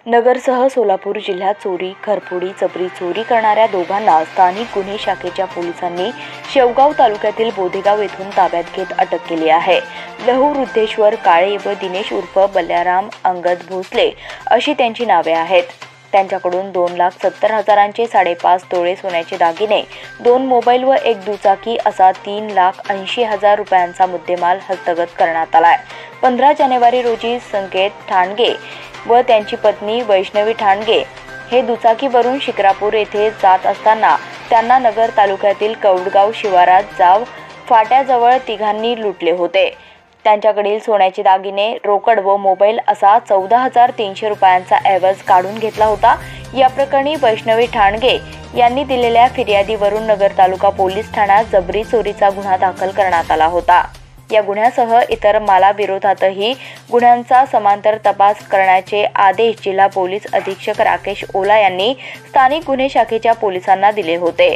नगरसह सोलापूर जिल्ह्यात चोरी, घरफोडी, जबरी चोरी करणाऱ्या दोघांना स्थानिक गुन्हे शाखेच्या पोलिसांनी शेवगाव तालुक्यातील बोधेगाव येथून ताब्यात घेत अटक केली आहे। लहू-रुद्रेश्वर काळे व दिनेश उर्फ बल्याराम अंगद भोसले अशी त्यांची नावे आहेत। त्यांच्याकडून 2,70,000चे 5.5 तोळे सोन्याचे दागिने, 2 मोबाईल व 1 दुचाकी असा 3,80,000 रुपयांचा मुद्देमाल हस्तगत करण्यात आलाय। 15 जानेवारी रोजी संकेत ठाणगे व त्यांची पत्नी वैष्णवी ठाणगे हे दुचाकीवरून शिक्रापूर येथे जात असताना त्यांना नगर तालुक्यातील कौडगाव शिवारात जाव फाट्याजवळ तिघांनी लुटले होते। त्यांच्याकडील सोन्याचे दागिने, रोकड व मोबाईल असा 14,300 रुपयांचा ऐवज काढून घेतला होता। या प्रकरणी वैष्णवी ठाणगे यांनी दिलेल्या फिर्यादीवरून नगर तालुका पोलीस ठाण्यात जबरी चोरीचा गुन्हा दाखल करण्यात आला होता। या गुन्ह्यासह इतर मालाविरोधातही गुन्ह्यांचा समांतर तपास करण्याचे आदेश जिल्हा पोलीस अधीक्षक राकेश ओला यांनी स्थानिक गुन्हे शाखेच्या पोलिसांना दिले होते।